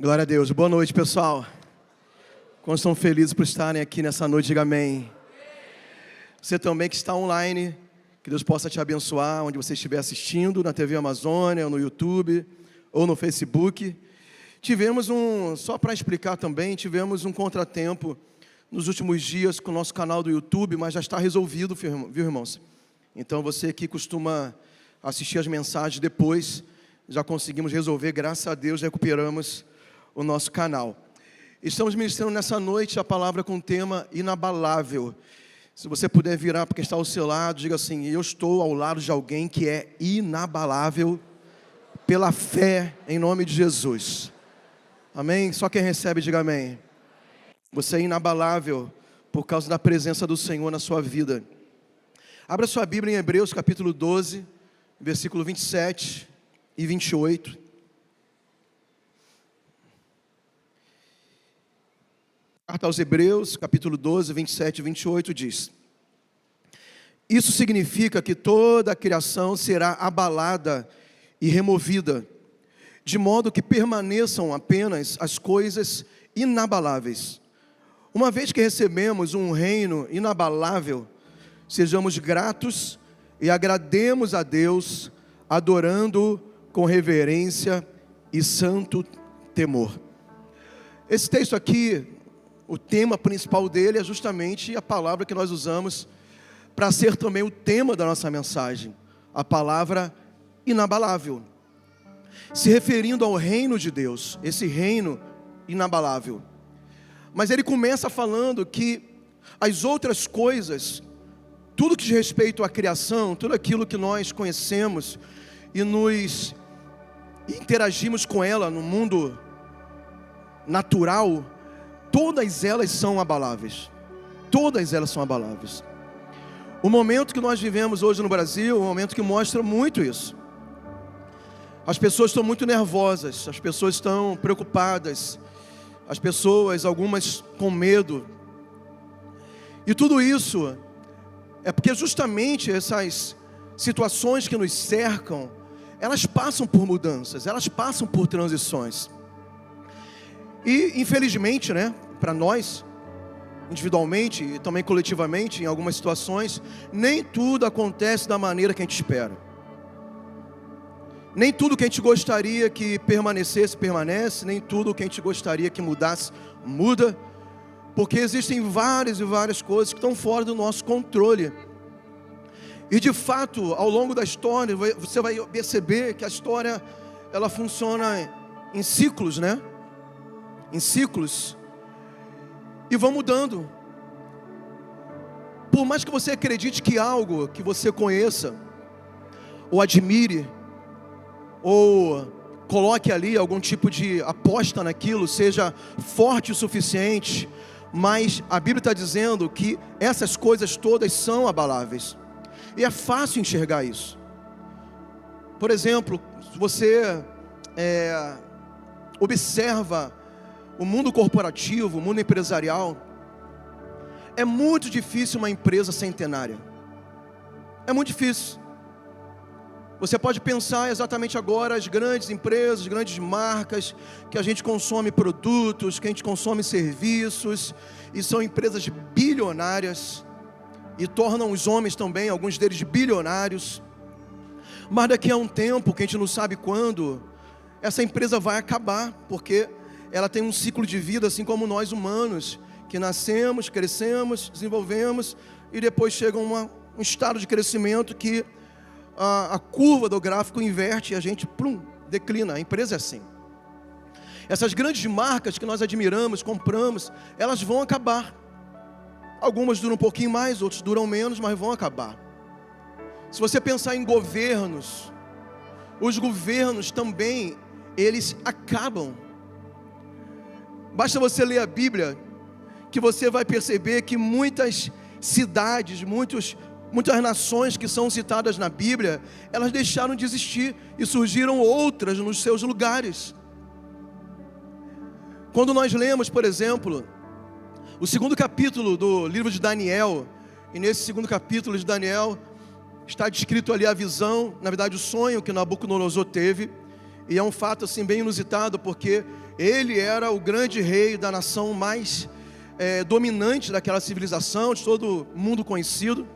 Glória a Deus. Boa noite, pessoal. Quantos estão felizes por estarem aqui nessa noite? Diga amém. Você também que está online, que Deus possa te abençoar, onde você estiver assistindo, na TV Amazônia, ou no YouTube, ou no Facebook. Só para explicar também, tivemos um contratempo nos últimos dias com o nosso canal do YouTube, mas já está resolvido, viu, irmãos? Então, você que costuma assistir as mensagens depois, já conseguimos resolver, graças a Deus, recuperamos o nosso canal. Estamos ministrando nessa noite a palavra com o tema inabalável. Se você puder virar para quem está ao seu lado, diga assim: eu estou ao lado de alguém que é inabalável pela fé em nome de Jesus. Amém? Só quem recebe, diga amém. Você é inabalável por causa da presença do Senhor na sua vida. Abra sua Bíblia em Hebreus capítulo 12, versículo 27 e 28. Carta aos Hebreus, capítulo 12, 27 e 28 diz: isso significa que toda a criação será abalada e removida, de modo que permaneçam apenas as coisas inabaláveis. Uma vez que recebemos um reino inabalável, sejamos gratos e agrademos a Deus, adorando com reverência e santo temor. Esse texto aqui, o tema principal dele é justamente a palavra que nós usamos para ser também o tema da nossa mensagem, a palavra inabalável, se referindo ao reino de Deus, esse reino inabalável. Mas ele começa falando que as outras coisas, tudo que diz respeito à criação, tudo aquilo que nós conhecemos e nos interagimos com ela no mundo natural, todas elas são abaláveis. Todas elas são abaláveis. O momento que nós vivemos hoje no Brasil é um momento que mostra muito isso. As pessoas estão muito nervosas, as pessoas estão preocupadas, as pessoas, algumas com medo. E tudo isso é porque justamente essas situações que nos cercam, elas passam por mudanças, elas passam por transições. E infelizmente, para nós, individualmente e também coletivamente, em algumas situações, nem tudo acontece da maneira que a gente espera. Nem tudo que a gente gostaria que permanecesse, permanece. Nem tudo que a gente gostaria que mudasse, muda. Porque existem várias e várias coisas que estão fora do nosso controle. E de fato, ao longo da história, você vai perceber que a história, ela funciona em ciclos, em ciclos, e vão mudando. Por mais que você acredite que algo que você conheça, ou admire, ou coloque ali algum tipo de aposta naquilo, seja forte o suficiente, mas a Bíblia está dizendo que essas coisas todas são abaláveis, e é fácil enxergar isso. Por exemplo, se você observa o mundo corporativo, o mundo empresarial, é muito difícil uma empresa centenária. É muito difícil. Você pode pensar exatamente agora as grandes empresas, grandes marcas, que a gente consome produtos, que a gente consome serviços, e são empresas bilionárias, e tornam os homens também, alguns deles bilionários. Mas daqui a um tempo, que a gente não sabe quando, essa empresa vai acabar, porque ela tem um ciclo de vida, assim como nós humanos, que nascemos, crescemos, desenvolvemos, e depois chega um estado de crescimento que a curva do gráfico inverte e a gente declina. A empresa é assim. Essas grandes marcas que nós admiramos, compramos, elas vão acabar. Algumas duram um pouquinho mais, outras duram menos, mas vão acabar. Se você pensar em governos, os governos também, eles acabam. Basta você ler a Bíblia, que você vai perceber que muitas cidades, muitas nações que são citadas na Bíblia, elas deixaram de existir e surgiram outras nos seus lugares. Quando nós lemos, por exemplo, o 2º capítulo do livro de Daniel, e nesse 2º capítulo de Daniel, está descrito ali a visão, na verdade o sonho que Nabucodonosor teve, E é um fato assim bem inusitado, porque ele era o grande rei da nação mais dominante daquela civilização, de todo mundo conhecido.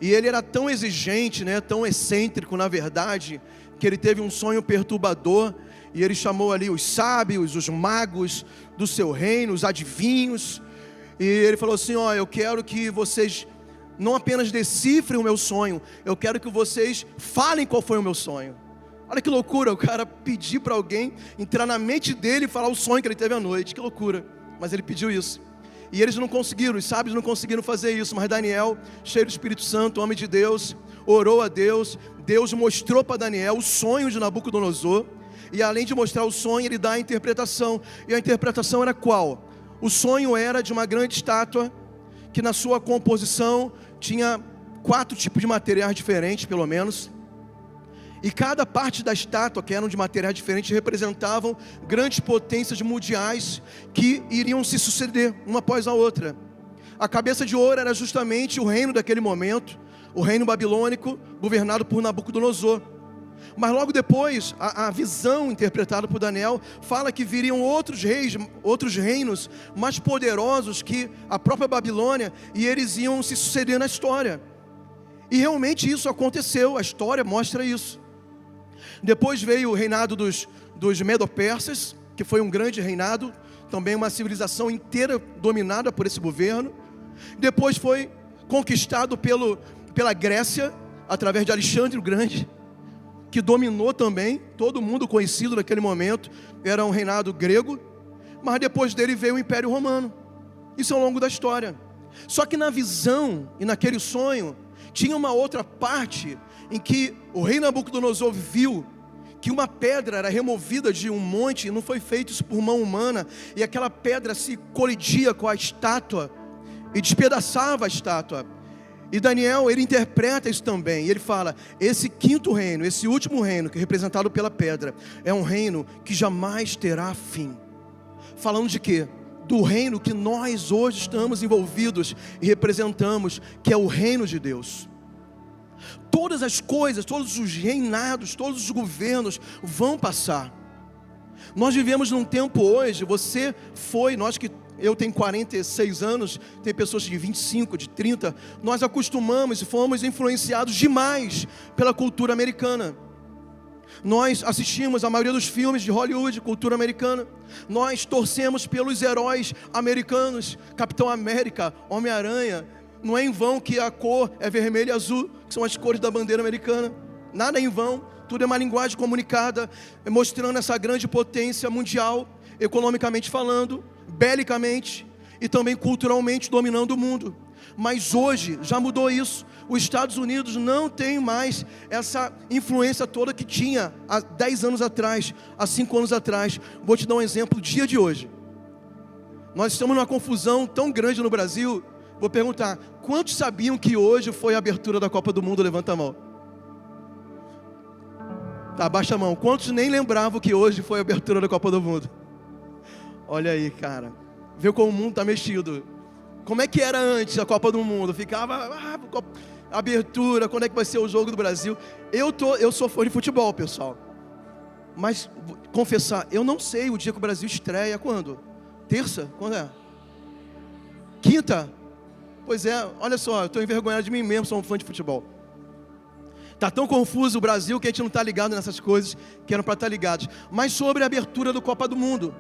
E ele era tão exigente, né, tão excêntrico na verdade, que ele teve um sonho perturbador. E ele chamou ali os sábios, os magos do seu reino, os adivinhos. E ele falou assim: ó, eu quero que vocês não apenas decifrem o meu sonho, eu quero que vocês falem qual foi o meu sonho. Olha que loucura, o cara pedir para alguém entrar na mente dele e falar o sonho que ele teve à noite. Que loucura, mas ele pediu isso. E eles não conseguiram, os sábios não conseguiram fazer isso. Mas Daniel, cheio do Espírito Santo, homem de Deus, orou a Deus. Deus mostrou para Daniel o sonho de Nabucodonosor. E além de mostrar o sonho, ele dá a interpretação. E a interpretação era qual? O sonho era de uma grande estátua, que na sua composição tinha 4 tipos de materiais diferentes, pelo menos. E cada parte da estátua, que eram de materiais diferentes, representavam grandes potências mundiais que iriam se suceder, uma após a outra. A cabeça de ouro era justamente o reino daquele momento, o reino babilônico, governado por Nabucodonosor. Mas logo depois, a visão interpretada por Daniel fala que viriam outros reis, outros reinos mais poderosos que a própria Babilônia, e eles iam se suceder na história. E realmente isso aconteceu, a história mostra isso. Depois veio o reinado dos Medo-Persas, que foi um grande reinado, também uma civilização inteira dominada por esse governo. Depois foi conquistado pela Grécia, através de Alexandre o Grande, que dominou também, todo mundo conhecido naquele momento, era um reinado grego. Mas depois dele veio o Império Romano. Isso ao longo da história. Só que na visão e naquele sonho, tinha uma outra parte em que o rei Nabucodonosor viu que uma pedra era removida de um monte, e não foi feito isso por mão humana, e aquela pedra se colidia com a estátua e despedaçava a estátua. E Daniel, ele interpreta isso também, e ele fala: esse quinto reino, esse último reino, que é representado pela pedra, é um reino que jamais terá fim. Falando de quê? Do reino que nós hoje estamos envolvidos e representamos, que é o reino de Deus. Todas as coisas, todos os reinados, todos os governos vão passar. Nós vivemos num tempo hoje, eu tenho 46 anos, tem pessoas de 25, de 30, nós acostumamos e fomos influenciados demais pela cultura americana. Nós assistimos a maioria dos filmes de Hollywood, cultura americana. Nós torcemos pelos heróis americanos, Capitão América, Homem-Aranha. Não é em vão que a cor é vermelho e azul, que são as cores da bandeira americana. Nada é em vão, tudo é uma linguagem comunicada, mostrando essa grande potência mundial, economicamente falando, belicamente e também culturalmente dominando o mundo. Mas hoje já mudou isso. Os Estados Unidos não tem mais essa influência toda que tinha há 10 anos atrás, há 5 anos atrás. Vou te dar um exemplo, o dia de hoje. Nós estamos numa confusão tão grande no Brasil. Vou perguntar: quantos sabiam que hoje foi a abertura da Copa do Mundo? Levanta a mão. Tá, baixa a mão. Quantos nem lembravam que hoje foi a abertura da Copa do Mundo? Olha aí, cara. Vê como o mundo está mexido. Como é que era antes a Copa do Mundo? Ficava, abertura, quando é que vai ser o jogo do Brasil? Eu sou fã de futebol, pessoal. Mas, confessar, eu não sei o dia que o Brasil estreia. Quando? Terça? Quando é? Quinta? Pois é, olha só, eu estou envergonhado de mim mesmo, sou um fã de futebol. Está tão confuso o Brasil que a gente não está ligado nessas coisas que eram para estar ligados. Mas sobre a abertura da Copa do Mundo.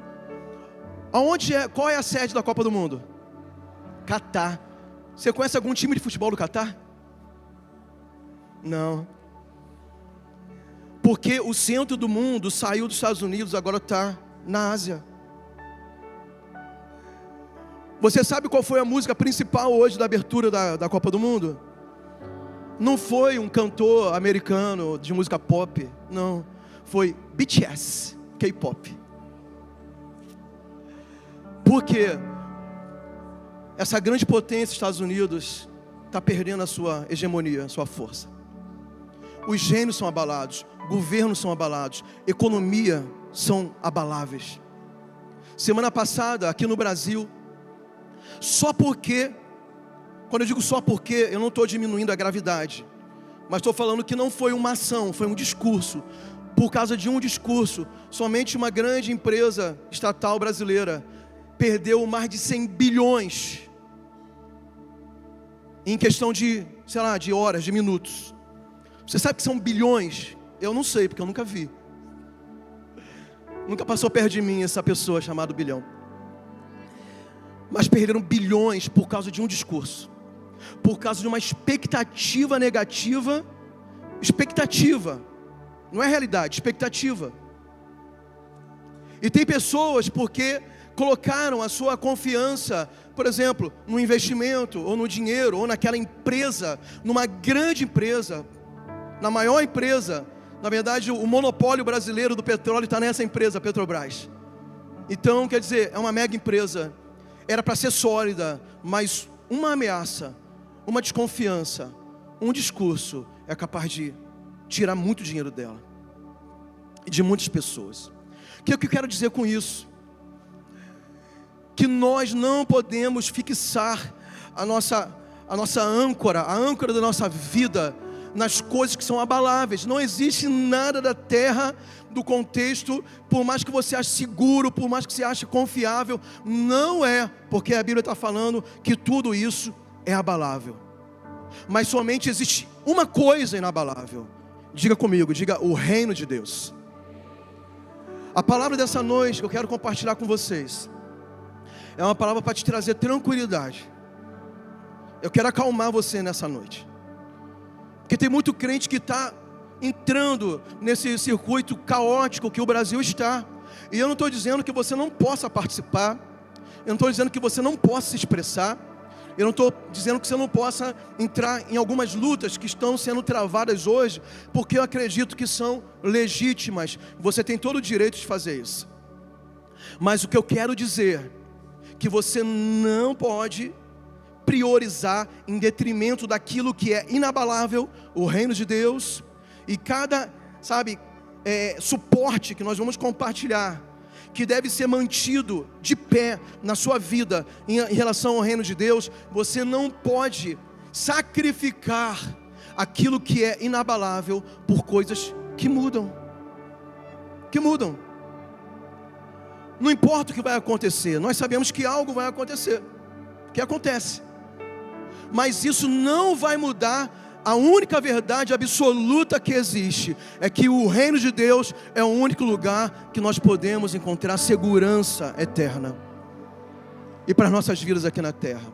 Qual é a sede da Copa do Mundo? Catar. Você conhece algum time de futebol do Catar? Não. Porque o centro do mundo saiu dos Estados Unidos, agora está na Ásia. Você sabe qual foi a música principal hoje da abertura da Copa do Mundo? Não foi um cantor americano de música pop, não. Foi BTS, K-pop. Por quê? Essa grande potência, Estados Unidos, está perdendo a sua hegemonia, a sua força. Os reinos são abalados, governos são abalados, economia são abaláveis. Semana passada, aqui no Brasil, só porque, quando eu digo só porque, eu não estou diminuindo a gravidade, mas estou falando que não foi uma ação, foi um discurso. por causa de um discurso, somente uma grande empresa estatal brasileira perdeu mais de 100 bilhões em questão de, sei lá, de horas, de minutos. Você sabe que são bilhões? Eu não sei, porque eu nunca vi. Nunca passou perto de mim essa pessoa chamada bilhão. Mas perderam bilhões por causa de um discurso, por causa de uma expectativa negativa. Expectativa, não é realidade, expectativa. E tem pessoas porque colocaram a sua confiança, por exemplo, no investimento, ou no dinheiro, ou naquela empresa, numa grande empresa, na maior empresa. Na verdade, o monopólio brasileiro do petróleo está nessa empresa, Petrobras. Então, quer dizer, é uma mega empresa. Era para ser sólida, mas uma ameaça, uma desconfiança, um discurso é capaz de tirar muito dinheiro dela e de muitas pessoas. O que eu quero dizer com isso? Que nós não podemos fixar a nossa âncora, a âncora da nossa vida nas coisas que são abaláveis. Não existe nada da terra, do contexto, por mais que você ache seguro, por mais que você ache confiável, não é, porque a Bíblia está falando que tudo isso é abalável. Mas somente existe uma coisa inabalável. Diga comigo, diga: o reino de Deus. A palavra dessa noite que eu quero compartilhar com vocês é uma palavra para te trazer tranquilidade. Eu quero acalmar você nessa noite, porque tem muito crente que está entrando nesse circuito caótico que o Brasil está. E eu não estou dizendo que você não possa participar, eu não estou dizendo que você não possa se expressar, eu não estou dizendo que você não possa entrar em algumas lutas que estão sendo travadas hoje, porque eu acredito que são legítimas. Você tem todo o direito de fazer isso. Mas o que eu quero dizer, que você não pode priorizar em detrimento daquilo que é inabalável, o reino de Deus. E cada, suporte que nós vamos compartilhar, que deve ser mantido de pé na sua vida em relação ao reino de Deus, você não pode sacrificar aquilo que é inabalável por coisas que mudam. Que mudam. Não importa o que vai acontecer, nós sabemos que algo vai acontecer, que acontece. Mas isso não vai mudar a única verdade absoluta que existe, é que o reino de Deus é o único lugar que nós podemos encontrar segurança eterna e para as nossas vidas aqui na terra.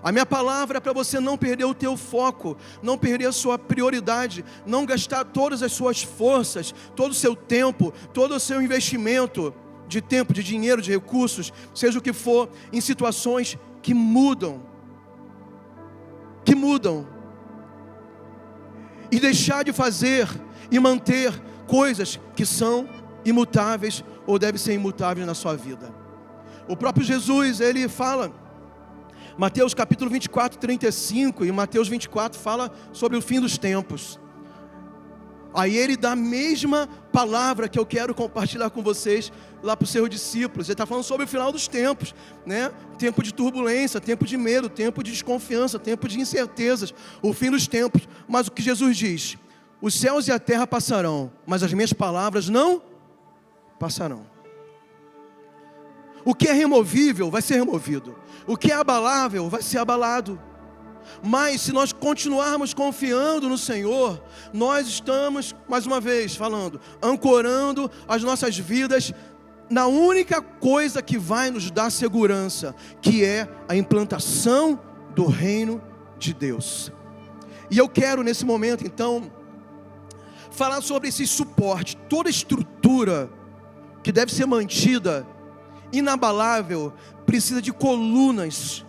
A minha palavra é para você não perder o teu foco, não perder a sua prioridade, não gastar todas as suas forças, todo o seu tempo, todo o seu investimento de tempo, de dinheiro, de recursos, seja o que for, em situações que mudam, e deixar de fazer e manter coisas que são imutáveis ou devem ser imutáveis na sua vida. O próprio Jesus, ele fala, Mateus capítulo 24, 35 e Mateus 24 fala sobre o fim dos tempos. Aí ele dá a mesma palavra que eu quero compartilhar com vocês lá para os seus discípulos. Ele está falando sobre o final dos tempos, né? Tempo de turbulência, tempo de medo, tempo de desconfiança, tempo de incertezas, o fim dos tempos. Mas o que Jesus diz: os céus e a terra passarão, mas as minhas palavras não passarão. O que é removível vai ser removido, o que é abalável vai ser abalado. Mas se nós continuarmos confiando no Senhor, nós estamos, mais uma vez falando, ancorando as nossas vidas na única coisa que vai nos dar segurança, que é a implantação do reino de Deus. E eu quero nesse momento então falar sobre esse suporte, toda estrutura que deve ser mantida inabalável, precisa de colunas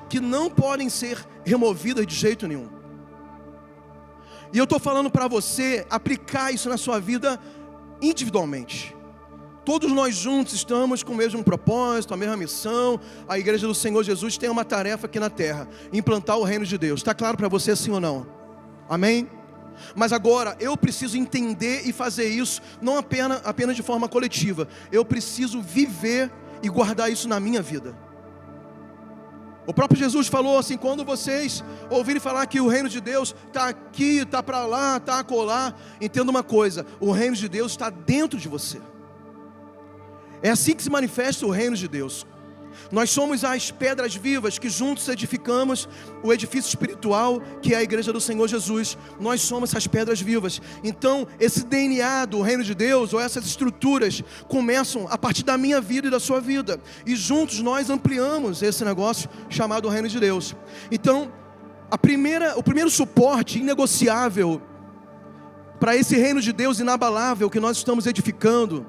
que não podem ser removidas de jeito nenhum. E eu estou falando para você aplicar isso na sua vida individualmente. Todos nós juntos estamos com o mesmo propósito, a mesma missão. A igreja do Senhor Jesus tem uma tarefa aqui na terra: implantar o reino de Deus. Está claro para você, sim ou não? Amém? Mas agora eu preciso entender e fazer isso não apenas de forma coletiva. Eu preciso viver e guardar isso na minha vida. O próprio Jesus falou assim: quando vocês ouvirem falar que o reino de Deus está aqui, está para lá, está acolá, entenda uma coisa: o reino de Deus está dentro de você. É assim que se manifesta o reino de Deus. Nós somos as pedras vivas que juntos edificamos o edifício espiritual, que é a igreja do Senhor Jesus. Nós somos essas pedras vivas. Então esse DNA do reino de Deus, ou essas estruturas, começam a partir da minha vida e da sua vida, e juntos nós ampliamos esse negócio chamado reino de Deus. Então o primeiro suporte inegociável para esse reino de Deus inabalável que nós estamos edificando,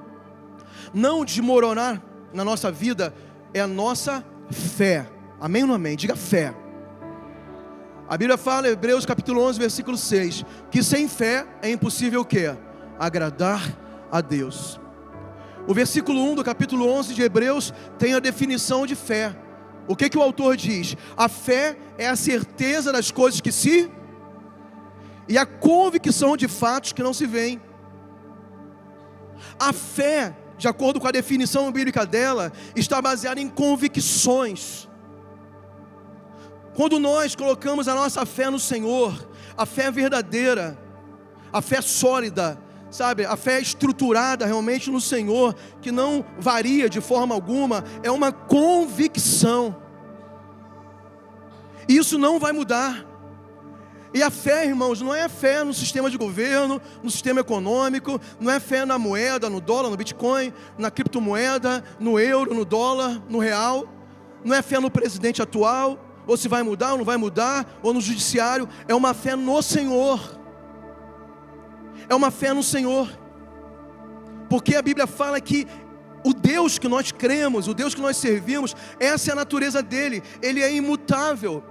não desmoronar na nossa vida, é a nossa fé. Amém ou não amém? Diga fé. A Bíblia fala, Hebreus capítulo 11, versículo 6, que sem fé é impossível o quê? Agradar a Deus. O versículo 1 do capítulo 11 de Hebreus tem a definição de fé. O que o autor diz? A fé é a certeza das coisas que se... e a convicção de fatos que não se veem. A fé, de acordo com a definição bíblica dela, está baseada em convicções. Quando nós colocamos a nossa fé no Senhor, a fé verdadeira, a fé sólida, sabe, a fé estruturada realmente no Senhor, que não varia de forma alguma, é uma convicção. E isso não vai mudar. E a fé, irmãos, não é fé no sistema de governo, no sistema econômico, não é fé na moeda, no dólar, no Bitcoin, na criptomoeda, no euro, no dólar, no real. Não é fé no presidente atual, ou se vai mudar ou não vai mudar, ou no judiciário. É uma fé no Senhor. É uma fé no Senhor. Porque a Bíblia fala que o Deus que nós cremos, o Deus que nós servimos, essa é a natureza dele. Ele é imutável.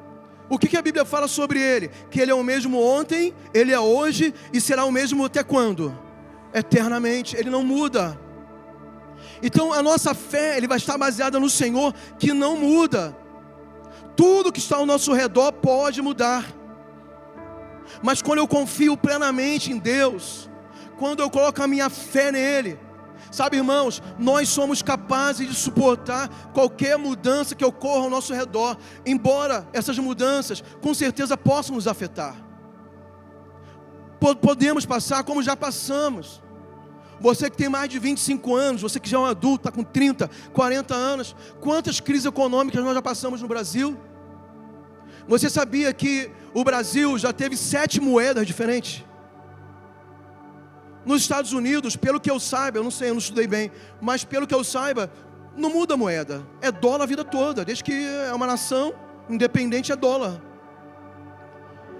O que a Bíblia fala sobre Ele? Que Ele é o mesmo ontem, Ele é hoje e será o mesmo até quando? Eternamente. Ele não muda. Então a nossa fé, ele vai estar baseada no Senhor, que não muda. Tudo que está ao nosso redor pode mudar. Mas quando eu confio plenamente em Deus, quando eu coloco a minha fé nele, sabe, irmãos, nós somos capazes de suportar qualquer mudança que ocorra ao nosso redor, embora essas mudanças com certeza possam nos afetar. Podemos passar como já passamos. Você que tem mais de 25 anos, você que já é um adulto, está com 30, 40 anos, quantas crises econômicas nós já passamos no Brasil? Você sabia que o Brasil já teve 7 moedas diferentes? Nos Estados Unidos, pelo que eu saiba, eu não sei, eu não estudei bem, mas pelo que eu saiba, não muda a moeda, é dólar a vida toda, desde que é uma nação independente é dólar.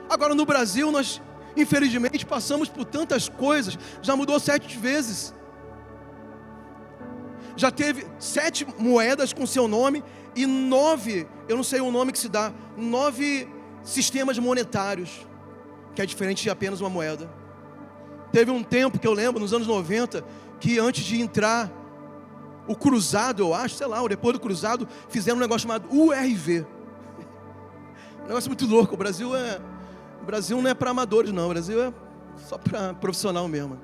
Agora no Brasil, nós infelizmente passamos por tantas coisas, já mudou 7 vezes, já teve 7 moedas com seu nome e 9, eu não sei o nome que se dá, 9 sistemas monetários, que é diferente de apenas uma moeda. Teve um tempo que eu lembro, nos anos 90, que antes de entrar o cruzado, eu acho, sei lá, ou depois do cruzado, fizeram um negócio chamado URV. Um negócio muito louco. O Brasil não é para amadores, não. O Brasil é só para profissional mesmo.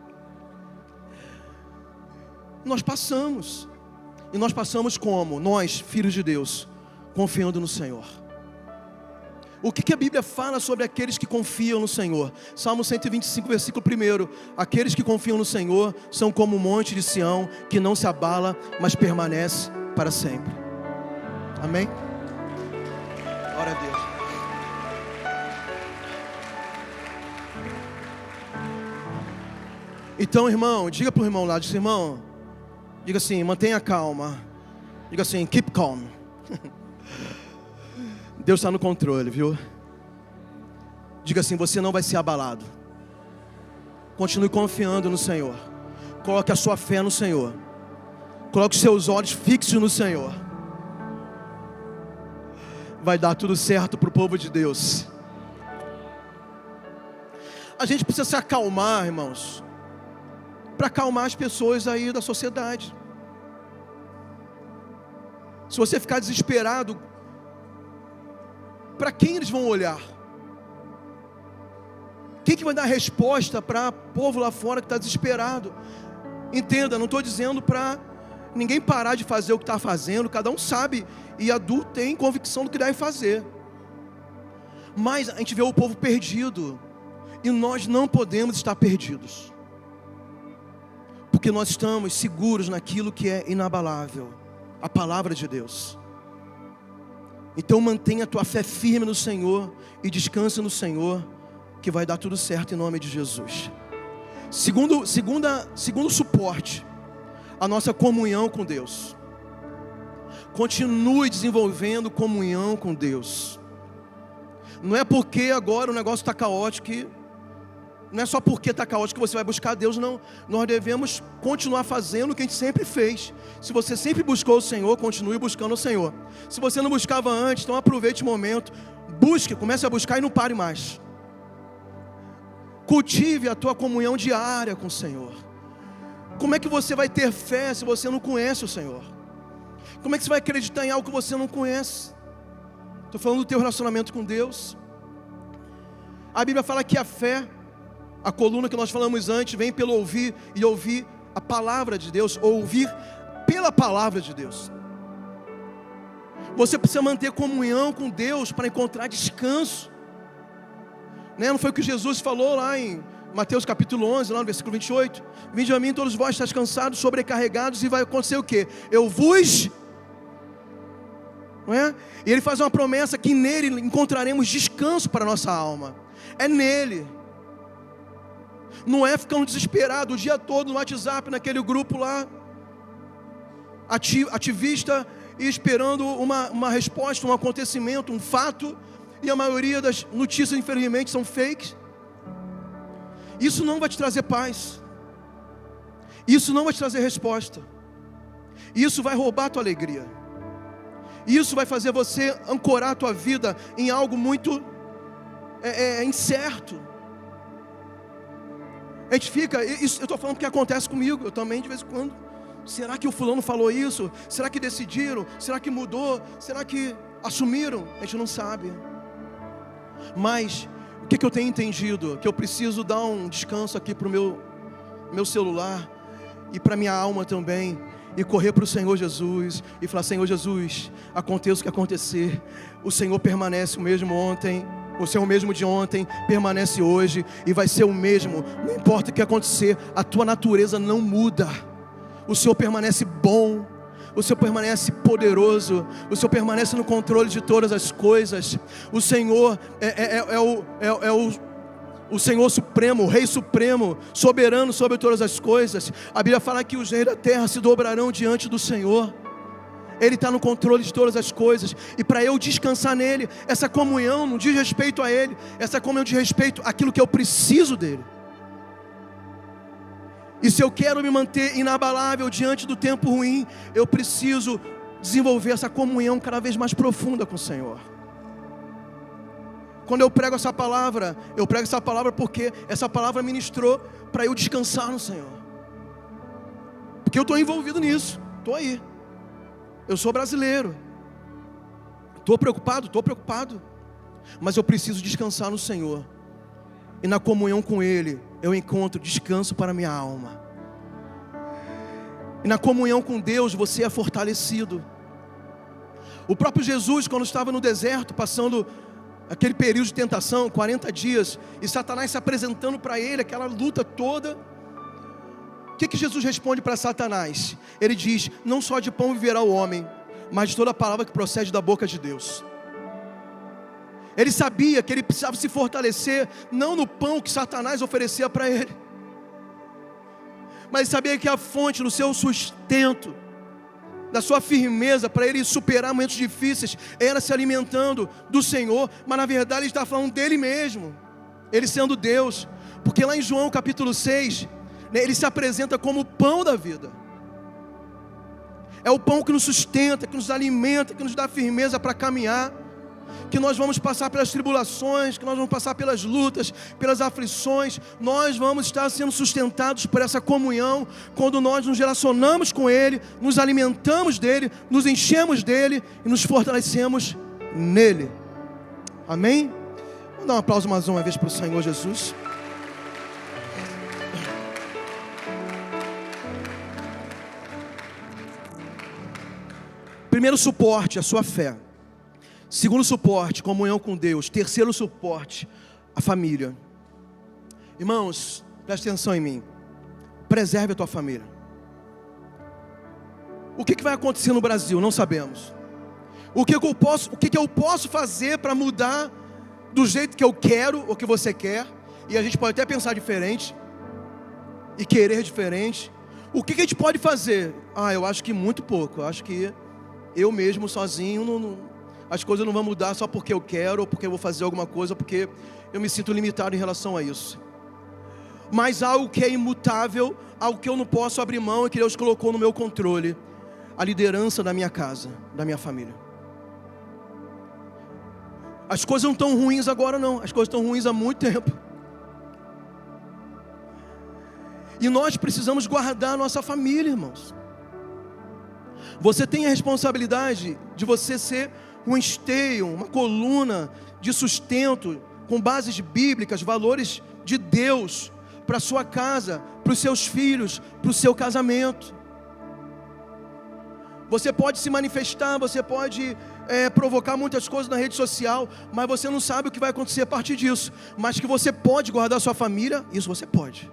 Nós passamos. E nós passamos como? Nós, filhos de Deus, confiando no Senhor. O que a Bíblia fala sobre aqueles que confiam no Senhor? Salmo 125, versículo 1. Aqueles que confiam no Senhor são como o monte de Sião, que não se abala, mas permanece para sempre. Amém? Glória a Deus. Então, irmão, diga para o irmão lá, diga, irmão, diga assim, mantenha calma. Diga assim, keep calm. Deus está no controle, viu? Diga assim, você não vai ser abalado. Continue confiando no Senhor. Coloque a sua fé no Senhor. Coloque os seus olhos fixos no Senhor. Vai dar tudo certo para o povo de Deus. A gente precisa se acalmar, irmãos, para acalmar as pessoas aí da sociedade. Se você ficar desesperado, para quem eles vão olhar? Quem que vai dar resposta para o povo lá fora que está desesperado? Entenda, não estou dizendo para ninguém parar de fazer o que está fazendo, cada um sabe, e adulto tem convicção do que deve fazer. Mas a gente vê o povo perdido, e nós não podemos estar perdidos, porque nós estamos seguros naquilo que é inabalável, a palavra de Deus. Então mantenha a tua fé firme no Senhor, e descanse no Senhor, que vai dar tudo certo em nome de Jesus. Segundo suporte, a nossa comunhão com Deus. Continue desenvolvendo comunhão com Deus. Não é porque agora o negócio está caótico, não é só porque está caótico que você vai buscar Deus, não. Nós devemos continuar fazendo o que a gente sempre fez. Se você sempre buscou o Senhor, continue buscando o Senhor. Se você não buscava antes, então aproveite o momento, busque, comece a buscar e não pare mais. Cultive a tua comunhão diária com o Senhor. Como é que você vai ter fé se você não conhece o Senhor? Como é que você vai acreditar em algo que você não conhece? Estou falando do teu relacionamento com Deus. A Bíblia fala que a fé, a coluna que nós falamos antes, vem pelo ouvir, e ouvir a palavra de Deus, ou ouvir pela palavra de Deus. Você precisa manter comunhão com Deus para encontrar descanso. Não foi o que Jesus falou lá em Mateus capítulo 11, lá no versículo 28? Vinde a mim todos vós estáis cansados, sobrecarregados, e vai acontecer o quê? Eu vos... Não é? E ele faz uma promessa que nele encontraremos descanso para a nossa alma. É nele. Não é ficando desesperado o dia todo no WhatsApp, naquele grupo lá, ativista, e esperando uma resposta, um acontecimento, um fato, e a maioria das notícias, infelizmente, são fakes. Isso não vai te trazer paz. Isso não vai te trazer resposta. Isso vai roubar a tua alegria. Isso vai fazer você ancorar a tua vida em algo muito incerto. A gente fica, isso eu estou falando porque acontece comigo, eu também de vez em quando. Será que o fulano falou isso? Será que decidiram? Será que mudou? Será que assumiram? A gente não sabe. Mas o que eu tenho entendido? Que eu preciso dar um descanso aqui para o meu celular e para minha alma também, e correr para o Senhor Jesus e falar: Senhor Jesus, aconteça o que acontecer, o Senhor permanece o mesmo ontem, o Senhor mesmo de ontem permanece hoje e vai ser o mesmo. Não importa o que acontecer, a tua natureza não muda. O Senhor permanece bom, o Senhor permanece poderoso, o Senhor permanece no controle de todas as coisas. O Senhor o Senhor supremo, o Rei supremo, soberano sobre todas as coisas. A Bíblia fala que os reis da terra se dobrarão diante do Senhor. Ele está no controle de todas as coisas. E para eu descansar nele, essa comunhão não diz respeito a ele, essa comunhão diz respeito àquilo que eu preciso dele. E se eu quero me manter inabalável diante do tempo ruim, eu preciso desenvolver essa comunhão cada vez mais profunda com o Senhor. Quando eu prego essa palavra porque essa palavra ministrou para eu descansar no Senhor. Porque eu estou envolvido nisso, estou aí. Eu sou brasileiro. Estou preocupado. Mas eu preciso descansar no Senhor. E na comunhão com Ele, eu encontro descanso para a minha alma. E na comunhão com Deus, você é fortalecido. O próprio Jesus, quando estava no deserto, passando aquele período de tentação, 40 dias, e Satanás se apresentando para ele, aquela luta toda, o que Jesus responde para Satanás? Ele diz: não só de pão viverá o homem, mas de toda a palavra que procede da boca de Deus. Ele sabia que ele precisava se fortalecer, não no pão que Satanás oferecia para ele, mas sabia que a fonte do seu sustento, da sua firmeza, para ele superar momentos difíceis, era se alimentando do Senhor. Mas na verdade ele está falando dele mesmo, ele sendo Deus, porque lá em João capítulo 6, ele se apresenta como o pão da vida. É o pão que nos sustenta, que nos alimenta, que nos dá firmeza para caminhar. Que nós vamos passar pelas tribulações, que nós vamos passar pelas lutas, pelas aflições. Nós vamos estar sendo sustentados por essa comunhão, quando nós nos relacionamos com Ele, nos alimentamos dEle, nos enchemos dEle e nos fortalecemos nele. Amém? Vamos dar um aplauso mais uma vez para o Senhor Jesus. Primeiro suporte, a sua fé. Segundo suporte, comunhão com Deus. Terceiro suporte, a família. Irmãos, preste atenção em mim. Preserve a tua família. O que vai acontecer no Brasil? Não sabemos. O que eu posso fazer para mudar do jeito que eu quero, ou que você quer? E a gente pode até pensar diferente e querer diferente. O que a gente pode fazer? Eu acho que muito pouco. Eu acho que eu mesmo sozinho, as coisas não vão mudar só porque eu quero, ou porque eu vou fazer alguma coisa, porque eu me sinto limitado em relação a isso. Mas algo que é imutável, algo que eu não posso abrir mão e que Deus colocou no meu controle: a liderança da minha casa, da minha família. As coisas não estão ruins agora não, as coisas estão ruins há muito tempo. E nós precisamos guardar a nossa família, irmãos. Você tem a responsabilidade de você ser um esteio, uma coluna de sustento, com bases bíblicas, valores de Deus, para a sua casa, para os seus filhos, para o seu casamento. Você pode se manifestar, você pode provocar muitas coisas na rede social, mas você não sabe o que vai acontecer a partir disso. Mas que você pode guardar a sua família, isso você pode.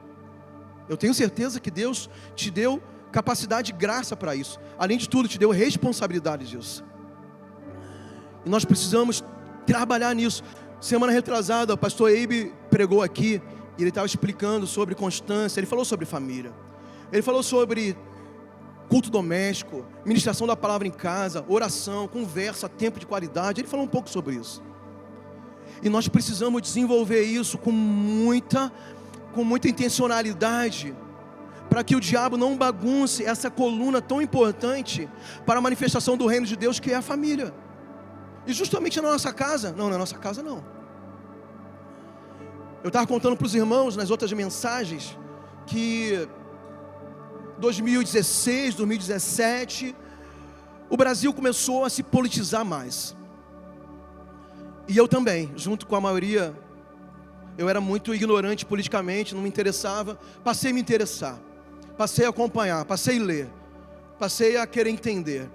Eu tenho certeza que Deus te deu capacidade e graça para isso. Além de tudo, te deu responsabilidade disso. E nós precisamos trabalhar nisso. Semana retrasada, o pastor Eibe pregou aqui, e ele estava explicando sobre constância. Ele falou sobre família. Ele falou sobre culto doméstico, ministração da palavra em casa, oração, conversa, tempo de qualidade. Ele falou um pouco sobre isso. E nós precisamos desenvolver isso com muita intencionalidade, para que o diabo não bagunce essa coluna tão importante para a manifestação do reino de Deus, que é a família. E justamente na nossa casa, não, na nossa casa não. Eu estava contando para os irmãos nas outras mensagens que 2016, 2017, o Brasil começou a se politizar mais. E eu também, junto com a maioria. Eu era muito ignorante politicamente, não me interessava. Passei a me interessar, passei a acompanhar, passei a ler, passei a querer entender.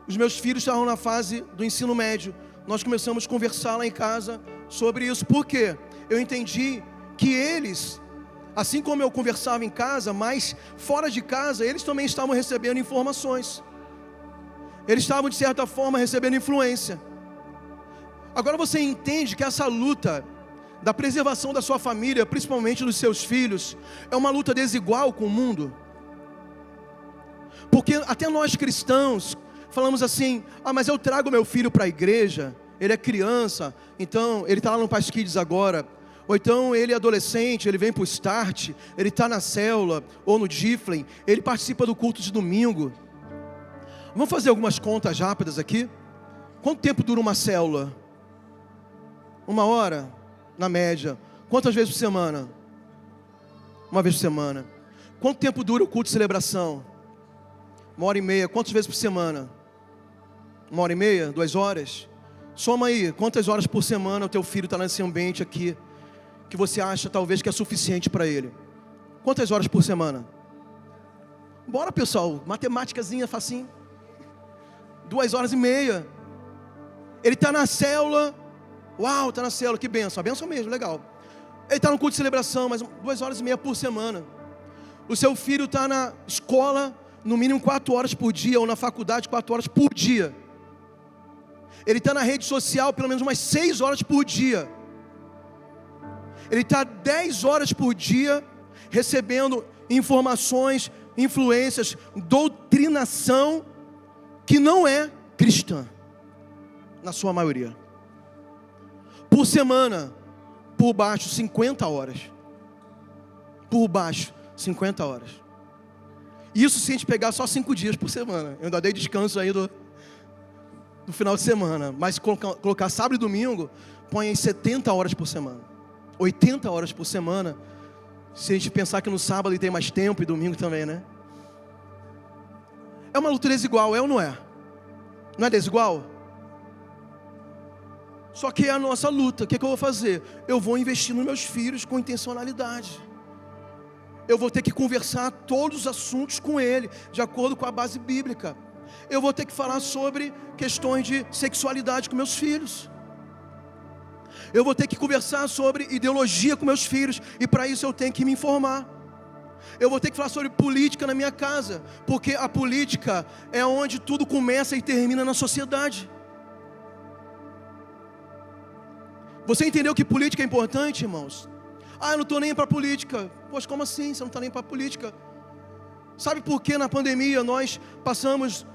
Os meus filhos estavam na fase do ensino médio. Nós começamos a conversar lá em casa sobre isso. Por quê? Eu entendi que eles, assim como eu conversava em casa, mas fora de casa, eles também estavam recebendo informações. Eles estavam, de certa forma, recebendo influência. Agora você entende que essa luta da preservação da sua família, principalmente dos seus filhos, é uma luta desigual com o mundo. Porque até nós cristãos falamos assim: mas eu trago meu filho para a igreja, ele é criança, então ele está lá no Paz Kids agora. Ou então ele é adolescente, ele vem para o Start, ele está na célula, ou no Giflen, ele participa do culto de domingo. Vamos fazer algumas contas rápidas aqui. Quanto tempo dura uma célula? 1 hora, na média. Quantas vezes por semana? 1 vez por semana. Quanto tempo dura o culto de celebração? 1h30. Quantas vezes por semana? 1h30? 2 horas? Soma aí, quantas horas por semana o teu filho está nesse ambiente aqui, que você acha talvez que é suficiente para ele? Quantas horas por semana? Bora, pessoal, matemáticazinha facinho. 2h30. Ele está na célula. Uau, está na célula, que benção. A benção mesmo, legal. Ele está no culto de celebração, mas 2h30 por semana. O seu filho está na escola, no mínimo 4 horas por dia, ou na faculdade 4 horas por dia. Ele está na rede social pelo menos umas 6 horas por dia. Ele está 10 horas por dia recebendo informações, influências, doutrinação que não é cristã, na sua maioria. Por semana, por baixo, 50 horas. Por baixo, 50 horas. Isso se a gente pegar só 5 dias por semana. Eu ainda dei descanso aí do final de semana. Mas colocar sábado e domingo, põe aí 70 horas por semana. 80 horas por semana. Se a gente pensar que no sábado tem mais tempo e domingo também, né? É uma luta desigual, é ou não é? Não é desigual? Só que é a nossa luta. O que eu vou fazer? Eu vou investir nos meus filhos com intencionalidade. Eu vou ter que conversar todos os assuntos com ele, de acordo com a base bíblica. eu vou ter que falar sobre questões de sexualidade com meus filhos. Eu vou ter que conversar sobre ideologia com meus filhos, e para isso eu tenho que me informar. Eu vou ter que falar sobre política na minha casa, porque a política é onde tudo começa e termina na sociedade. Você entendeu que política é importante, irmãos? Eu não estou nem para política. Poxa, como assim? Você não está nem para política? Sabe por que na pandemia nós passamos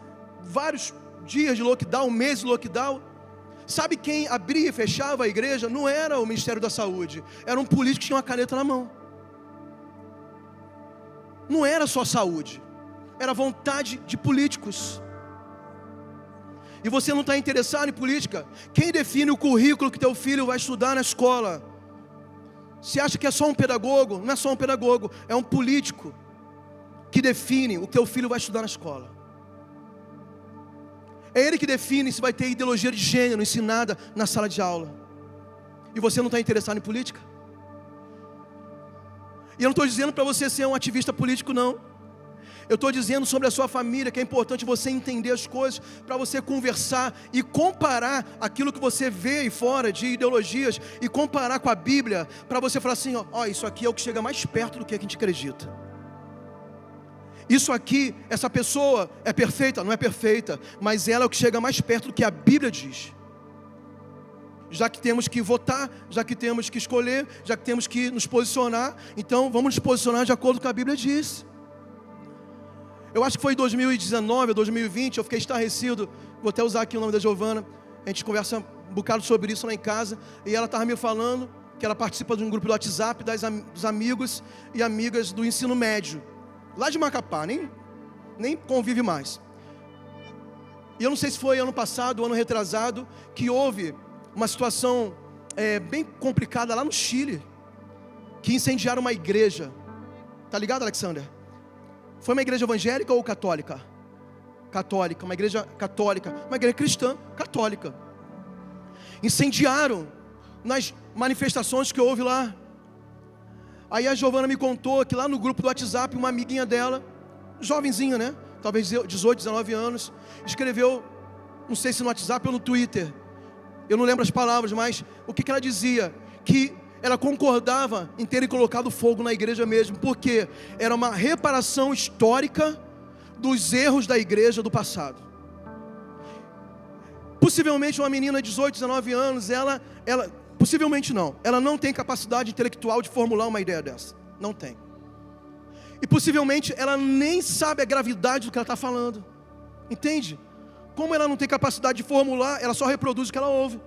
vários dias de lockdown, meses de lockdown? Sabe quem abria e fechava a igreja? Não era o Ministério da Saúde, era um político que tinha uma caneta na mão. Não era só saúde, era vontade de políticos. E você não está interessado em política? Quem define o currículo que teu filho vai estudar na escola? Você acha que é só um pedagogo? Não é só um pedagogo, é um político que define o que teu filho vai estudar na escola. É ele que define se vai ter ideologia de gênero ensinada na sala de aula. E você não está interessado em política? E eu não estou dizendo para você ser um ativista político, não. Eu estou dizendo sobre a sua família, que é importante você entender as coisas, para você conversar e comparar aquilo que você vê aí fora de ideologias, e comparar com a Bíblia, para você falar assim, ó, isso aqui é o que chega mais perto do que a gente acredita. Isso aqui, essa pessoa é perfeita? Não é perfeita, mas ela é o que chega mais perto do que a Bíblia diz. Já que temos que votar, já que temos que escolher, já que temos que nos posicionar, então vamos nos posicionar de acordo com o que a Bíblia diz. Eu acho que foi em 2019 ou 2020, eu fiquei estarrecido, vou até usar aqui o nome da Giovana, a gente conversa um bocado sobre isso lá em casa, e ela estava me falando que ela participa de um grupo do WhatsApp dos amigos e amigas do ensino médio, lá de Macapá, nem convive mais. E eu não sei se foi ano passado ou ano retrasado, que houve uma situação bem complicada lá no Chile, que incendiaram uma igreja. Tá ligado, Alexander? Foi uma igreja evangélica ou católica? Católica, uma igreja católica, uma igreja cristã católica. Incendiaram nas manifestações que houve lá. Aí a Giovana me contou que lá no grupo do WhatsApp, uma amiguinha dela, jovenzinha, né? Talvez 18, 19 anos, escreveu, não sei se no WhatsApp ou no Twitter, eu não lembro as palavras, mas o que ela dizia? Que ela concordava em terem colocado fogo na igreja mesmo, porque era uma reparação histórica dos erros da igreja do passado. Possivelmente uma menina de 18, 19 anos, possivelmente não, ela não tem capacidade intelectual de formular uma ideia dessa, não tem. E possivelmente ela nem sabe a gravidade do que ela está falando, entende? Como ela não tem capacidade de formular, ela só reproduz o que ela ouve.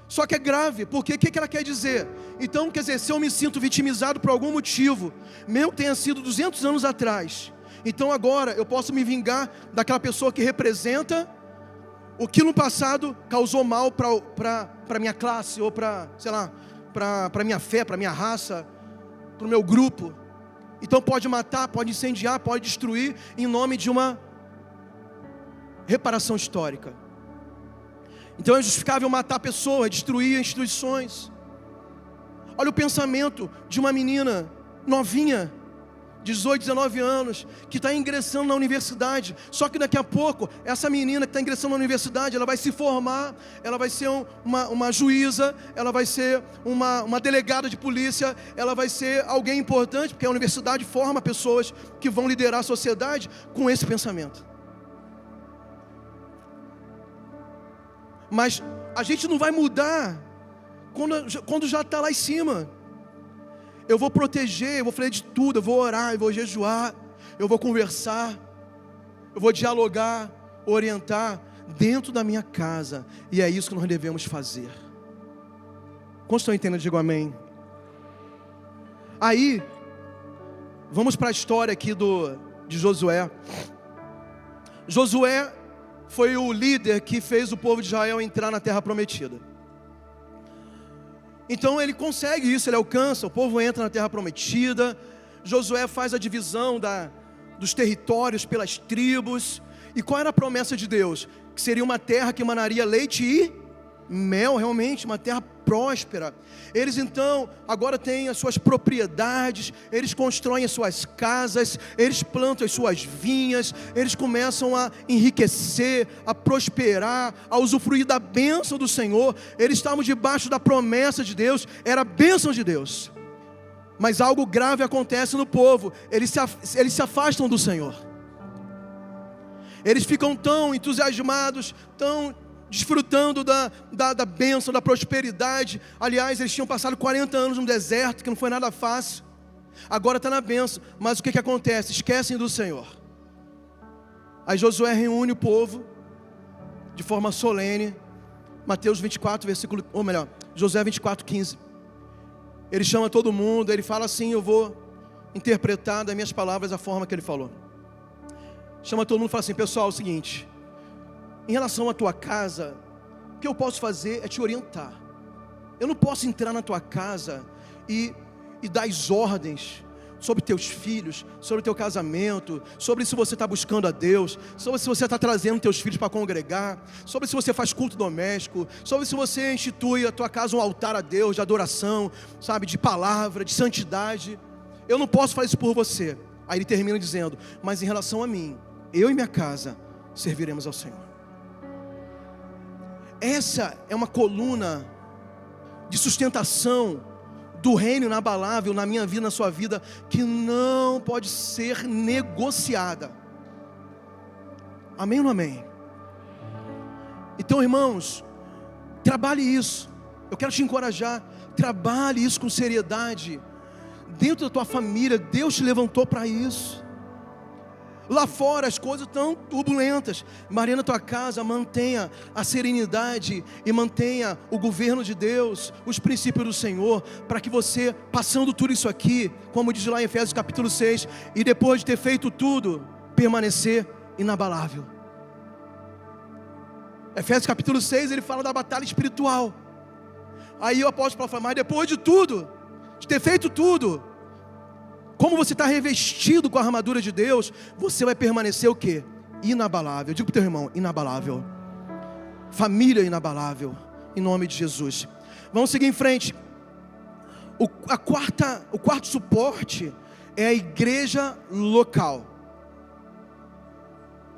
Só que é grave, porque o que ela quer dizer? Então, quer dizer, se eu me sinto vitimizado por algum motivo, mesmo que tenha sido 200 anos atrás, então agora eu posso me vingar daquela pessoa que representa o que no passado causou mal para minha classe, ou para, sei lá, para minha fé, para minha raça, para o meu grupo. Então pode matar, pode incendiar, pode destruir, em nome de uma reparação histórica. Então é justificável matar pessoas, destruir instituições. Olha o pensamento de uma menina novinha, 18, 19 anos, que está ingressando na universidade. Só que daqui a pouco, essa menina que está ingressando na universidade, ela vai se formar, ela vai ser uma juíza, ela vai ser uma delegada de polícia, ela vai ser alguém importante, porque a universidade forma pessoas que vão liderar a sociedade com esse pensamento. Mas a gente não vai mudar quando já está lá em cima. Eu vou proteger, eu vou fazer de tudo, eu vou orar, eu vou jejuar, eu vou conversar, eu vou dialogar, orientar dentro da minha casa. E é isso que nós devemos fazer. Quantos estão entendendo? Digo amém. Aí, vamos para a história aqui de Josué. Josué foi o líder que fez o povo de Israel entrar na terra prometida. Então ele consegue isso, ele alcança, o povo entra na terra prometida. Josué faz a divisão dos territórios pelas tribos. E qual era a promessa de Deus? Que seria uma terra que emanaria leite e mel, realmente, uma terra próspera. Eles então agora têm as suas propriedades, eles constroem as suas casas, eles plantam as suas vinhas, eles começam a enriquecer, a prosperar, a usufruir da bênção do Senhor. Eles estavam debaixo da promessa de Deus, era a bênção de Deus. Mas algo grave acontece no povo, eles se afastam do Senhor. Eles ficam tão entusiasmados, tão desfrutando da bênção, da prosperidade. Aliás, eles tinham passado 40 anos no deserto, que não foi nada fácil. Agora está na bênção, mas o que acontece? Esquecem do Senhor. Aí Josué reúne o povo de forma solene. Mateus 24, versículo, ou melhor, Josué 24, 15. Ele chama todo mundo, ele fala assim, eu vou interpretar das minhas palavras a forma que ele falou. Chama todo mundo e fala assim, pessoal, é o seguinte, em relação à tua casa, o que eu posso fazer é te orientar. Eu não posso entrar na tua casa e dar as ordens sobre teus filhos, sobre teu casamento, sobre se você está buscando a Deus, sobre se você está trazendo teus filhos para congregar, sobre se você faz culto doméstico, sobre se você institui a tua casa um altar a Deus, de adoração, sabe, de palavra, de santidade. Eu não posso fazer isso por você. Aí ele termina dizendo, mas em relação a mim, eu e minha casa serviremos ao Senhor. Essa é uma coluna de sustentação do reino inabalável na minha vida, na sua vida, que não pode ser negociada. Amém ou não amém? Então, irmãos, trabalhe isso. Eu quero te encorajar. Trabalhe isso com seriedade. Dentro da tua família, Deus te levantou para isso. Lá fora as coisas estão turbulentas, mas na tua casa mantenha a serenidade e mantenha o governo de Deus, os princípios do Senhor, para que você, passando tudo isso aqui, como diz lá em Efésios capítulo 6, e depois de ter feito tudo, permanecer inabalável. Efésios capítulo 6, ele fala da batalha espiritual. Aí o apóstolo Paulo fala, mas depois de tudo, de ter feito tudo, como você está revestido com a armadura de Deus, você vai permanecer o quê? Inabalável. Eu digo para o teu irmão, inabalável. Família inabalável, em nome de Jesus. Vamos seguir em frente. O quarto suporte é a igreja local.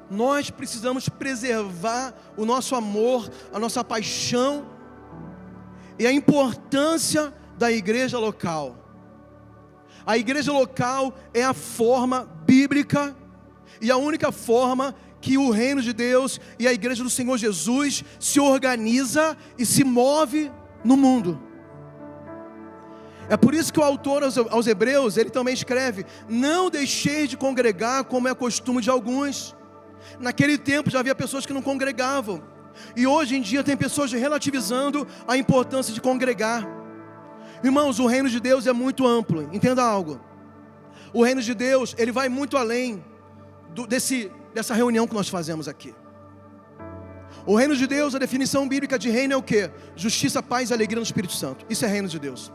Nós precisamos preservar o nosso amor, a nossa paixão e a importância da igreja local. A igreja local é a forma bíblica e a única forma que o reino de Deus e a igreja do Senhor Jesus se organiza e se move no mundo. É por isso que o autor aos Hebreus, ele também escreve, não deixeis de congregar como é costume de alguns. Naquele tempo já havia pessoas que não congregavam, e hoje em dia tem pessoas relativizando a importância de congregar. Irmãos, o reino de Deus é muito amplo, entenda algo. O reino de Deus, ele vai muito além dessa reunião que nós fazemos aqui. O reino de Deus, a definição bíblica de reino é o quê? Justiça, paz e alegria no Espírito Santo. Isso é reino de Deus.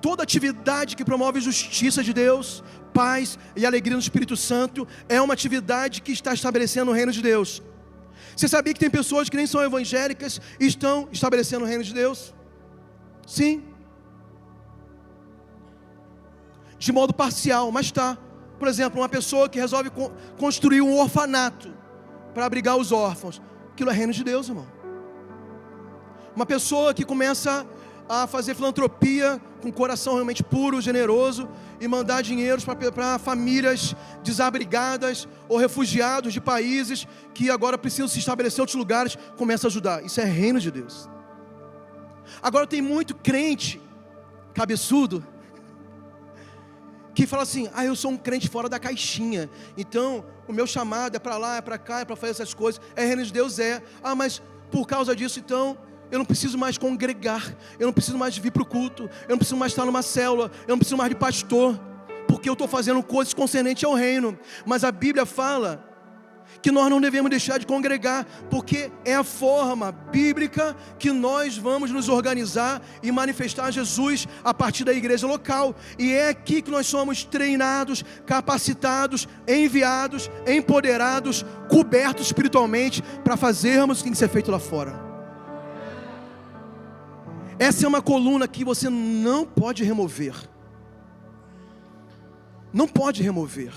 Toda atividade que promove justiça de Deus, paz e alegria no Espírito Santo, é uma atividade que está estabelecendo o reino de Deus. Você sabia que tem pessoas que nem são evangélicas e estão estabelecendo o reino de Deus? Sim. De modo parcial, mas está. Por exemplo, uma pessoa que resolve construir um orfanato para abrigar os órfãos. Aquilo é reino de Deus, irmão. Uma pessoa que começa a fazer filantropia com coração realmente puro, generoso, e mandar dinheiros para famílias desabrigadas ou refugiados de países que agora precisam se estabelecer em outros lugares, começa a ajudar. Isso é reino de Deus. Agora tem muito crente cabeçudo que fala assim, eu sou um crente fora da caixinha, então o meu chamado é para lá, é para cá, é para fazer essas coisas, é reino de Deus, mas por causa disso então, eu não preciso mais congregar, eu não preciso mais vir para o culto, eu não preciso mais estar numa célula, eu não preciso mais de pastor, porque eu estou fazendo coisas concernentes ao reino. Mas a Bíblia fala que nós não devemos deixar de congregar, porque é a forma bíblica que nós vamos nos organizar e manifestar Jesus a partir da igreja local. E é aqui que nós somos treinados, capacitados, enviados, empoderados, cobertos espiritualmente para fazermos o que tem que ser feito lá fora. Essa é uma coluna que você não pode remover. Não pode remover.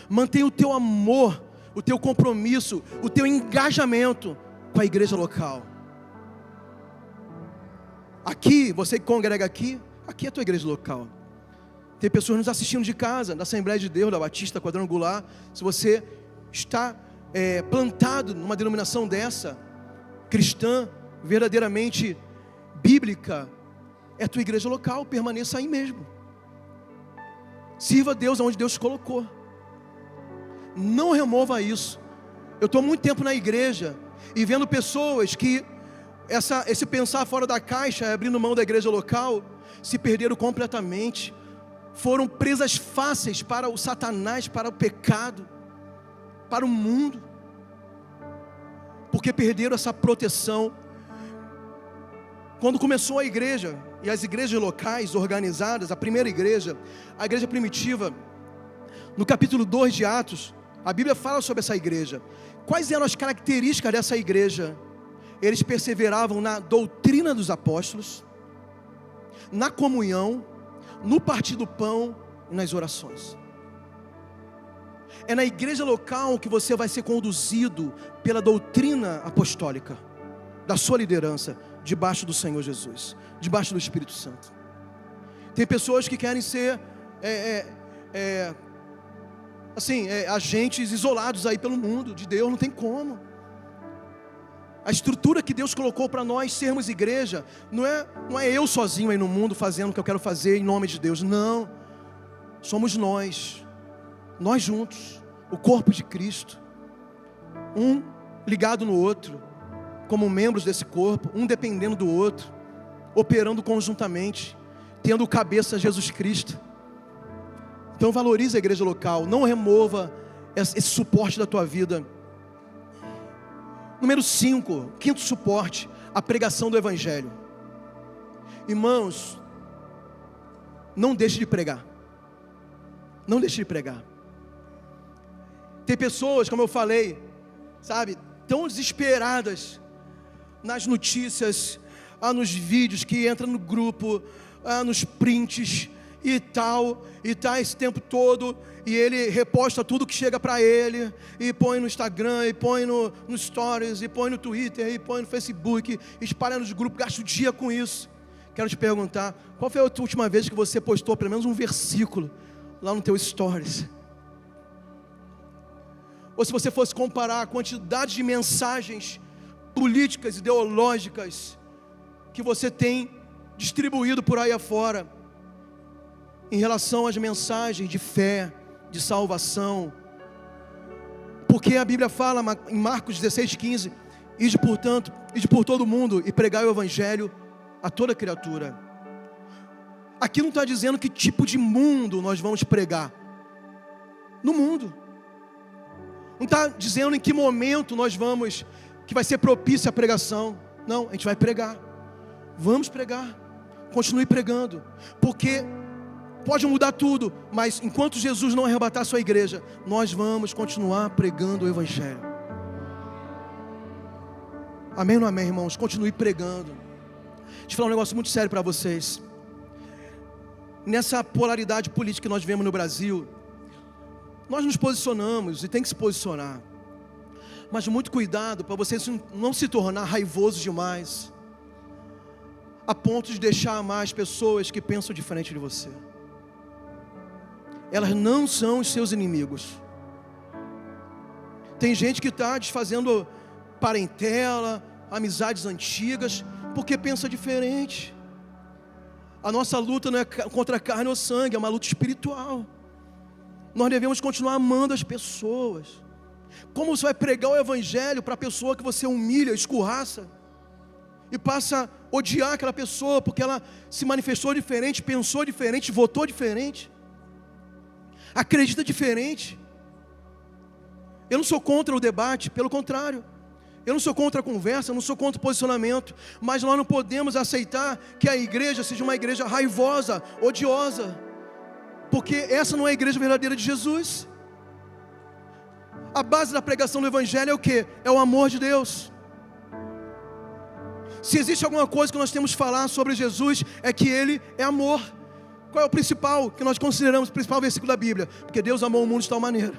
Mantenha o teu amor, o teu compromisso, o teu engajamento com a igreja local. Aqui, você que congrega aqui é a tua igreja local. Tem pessoas nos assistindo de casa, da Assembleia de Deus, da Batista Quadrangular. Se você está plantado numa denominação dessa, cristã, verdadeiramente bíblica, é a tua igreja local, permaneça aí mesmo. Sirva a Deus onde Deus te colocou. Não remova isso. Eu estou há muito tempo na igreja e vendo pessoas que esse pensar fora da caixa, abrindo mão da igreja local, se perderam completamente. Foram presas fáceis para o Satanás, para o pecado, para o mundo, porque perderam essa proteção. Quando começou a igreja, e as igrejas locais organizadas, a primeira igreja, a igreja primitiva, no capítulo 2 de Atos, a Bíblia fala sobre essa igreja. Quais eram as características dessa igreja? Eles perseveravam na doutrina dos apóstolos, na comunhão, no partir do pão e nas orações. É na igreja local que você vai ser conduzido pela doutrina apostólica, da sua liderança, debaixo do Senhor Jesus, debaixo do Espírito Santo. Tem pessoas que querem ser agentes isolados aí pelo mundo de Deus. Não tem como. A estrutura que Deus colocou para nós sermos igreja não é eu sozinho aí no mundo fazendo o que eu quero fazer em nome de Deus. Não, somos nós juntos, o corpo de Cristo, um ligado no outro, como membros desse corpo, um dependendo do outro, operando conjuntamente, tendo cabeça Jesus Cristo. Então valorize a igreja local, não remova esse suporte da tua vida. Número 5, quinto suporte, a pregação do Evangelho. Irmãos, não deixe de pregar. Não deixe de pregar. Tem pessoas, como eu falei, sabe, tão desesperadas nas notícias, nos vídeos que entram no grupo, nos prints e tal esse tempo todo, e ele reposta tudo que chega para ele, e põe no Instagram, e põe no Stories, e põe no Twitter, e põe no Facebook, espalha nos grupos, gasta o dia com isso. Quero te perguntar, qual foi a última vez que você postou pelo menos um versículo lá no teu Stories? Ou se você fosse comparar a quantidade de mensagens políticas, ideológicas que você tem distribuído por aí afora, em relação às mensagens de fé, de salvação, porque a Bíblia fala em Marcos 16:15, ide por todo mundo e pregai o Evangelho a toda criatura. Aqui não está dizendo que tipo de mundo nós vamos pregar, no mundo. Não está dizendo em que momento que vai ser propícia a pregação. Não, a gente vai pregar. Vamos pregar. Continue pregando. Porque pode mudar tudo, mas enquanto Jesus não arrebatar a sua igreja, nós vamos continuar pregando o Evangelho. Amém ou não amém, irmãos? Continue pregando. Deixa eu falar um negócio muito sério para vocês. Nessa polaridade política que nós vemos no Brasil, nós nos posicionamos e tem que se posicionar, mas muito cuidado para você não se tornar raivoso demais, a ponto de deixar mais pessoas que pensam diferente de você. Elas não são os seus inimigos. Tem gente que está desfazendo parentela, amizades antigas, porque pensa diferente. A nossa luta não é contra carne ou sangue, é uma luta espiritual. Nós devemos continuar amando as pessoas. Como você vai pregar o Evangelho para a pessoa que você humilha, escorraça, e passa a odiar aquela pessoa porque ela se manifestou diferente, pensou diferente, votou diferente, acredita diferente? Eu não sou contra o debate, pelo contrário. Eu não sou contra a conversa, eu não sou contra o posicionamento, mas nós não podemos aceitar que a igreja seja uma igreja raivosa, odiosa, porque essa não é a igreja verdadeira de Jesus. A base da pregação do Evangelho é o quê? É o amor de Deus. Se existe alguma coisa que nós temos que falar sobre Jesus, é que Ele é amor. Qual é o principal que nós consideramos, o principal versículo da Bíblia? Porque Deus amou o mundo de tal maneira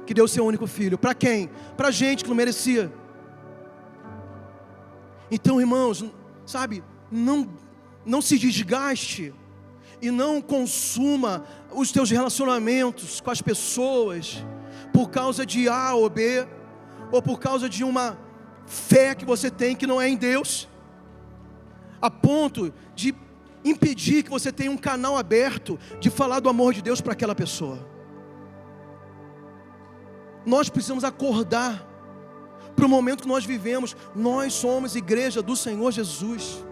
que deu o seu único filho. Para quem? Para gente que não merecia. Então, irmãos, sabe, não se desgaste e não consuma os teus relacionamentos com as pessoas por causa de A ou B, ou por causa de uma fé que você tem que não é em Deus, a ponto de impedir que você tenha um canal aberto de falar do amor de Deus para aquela pessoa. Nós precisamos acordar para o momento que nós vivemos. Nós somos igreja do Senhor Jesus.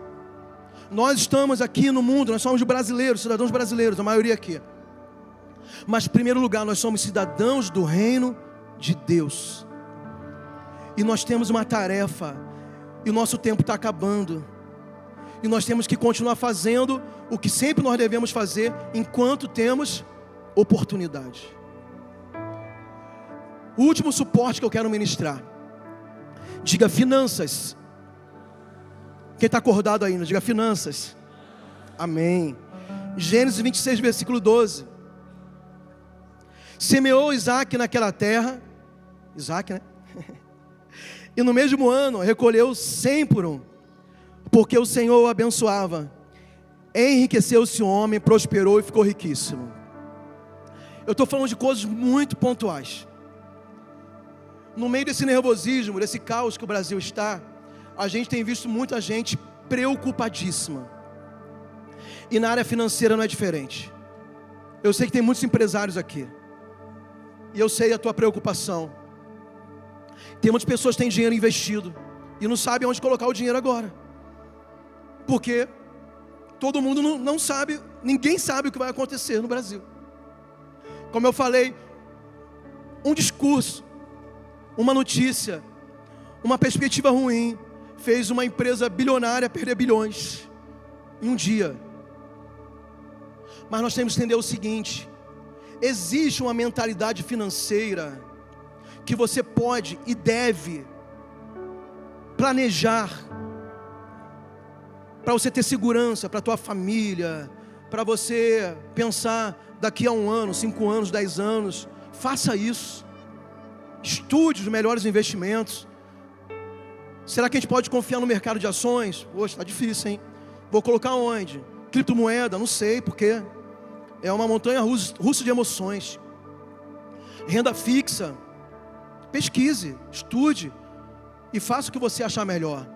Nós estamos aqui no mundo, nós somos brasileiros, cidadãos brasileiros, a maioria aqui. Mas em primeiro lugar, nós somos cidadãos do reino de Deus. E nós temos uma tarefa, e o nosso tempo está acabando. E nós temos que continuar fazendo o que sempre nós devemos fazer, enquanto temos oportunidade. O último suporte que eu quero ministrar, diga finanças. Quem está acordado ainda, diga finanças. Amém. Gênesis 26, versículo 12. Semeou Isaac naquela terra, Isaac, né? E no mesmo ano recolheu 100 por um, porque o Senhor o abençoava. Enriqueceu-se o homem, prosperou e ficou riquíssimo. Eu estou falando de coisas muito pontuais. No meio desse nervosismo, desse caos que o Brasil está, a gente tem visto muita gente preocupadíssima. E na área financeira não é diferente. Eu sei que tem muitos empresários aqui, e eu sei a tua preocupação. Tem muitas pessoas que têm dinheiro investido e não sabem onde colocar o dinheiro agora, porque todo mundo não sabe, ninguém sabe o que vai acontecer no Brasil. Como eu falei, um discurso, uma notícia, uma perspectiva ruim fez uma empresa bilionária perder bilhões em um dia. Mas nós temos que entender o seguinte: existe uma mentalidade financeira que você pode e deve planejar para você ter segurança, para a tua família, para você pensar daqui a 1 ano, 5 anos, 10 anos. Faça isso. Estude os melhores investimentos. Será que a gente pode confiar no mercado de ações? Poxa, está difícil, hein? Vou colocar onde? Criptomoeda? Não sei, porque é uma montanha russa de emoções. Renda fixa. Pesquise, estude e faça o que você achar melhor.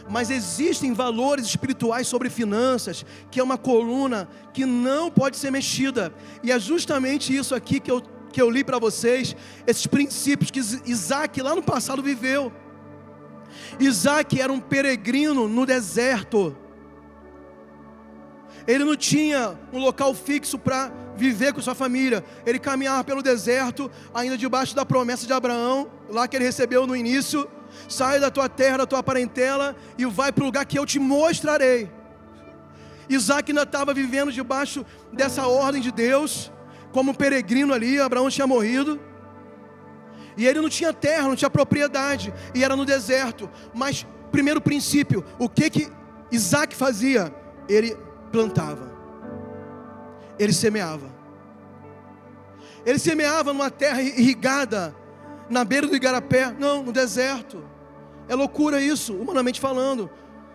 Mas existem valores espirituais sobre finanças, que é uma coluna que não pode ser mexida. E é justamente isso aqui que eu li para vocês, esses princípios que Isaac lá no passado viveu. Isaac era um peregrino no deserto. Ele não tinha um local fixo para viver com sua família. Ele caminhava pelo deserto, ainda debaixo da promessa de Abraão, lá que ele recebeu no início: sai da tua terra, da tua parentela, e vai para o lugar que eu te mostrarei. Isaac ainda estava vivendo debaixo dessa ordem de Deus, como um peregrino ali. Abraão tinha morrido, e ele não tinha terra, não tinha propriedade, e era no deserto. Mas, primeiro princípio, o que Isaac fazia? Ele plantava, ele semeava. Ele semeava numa terra irrigada, na beira do igarapé? Não, no deserto. É loucura isso, humanamente falando.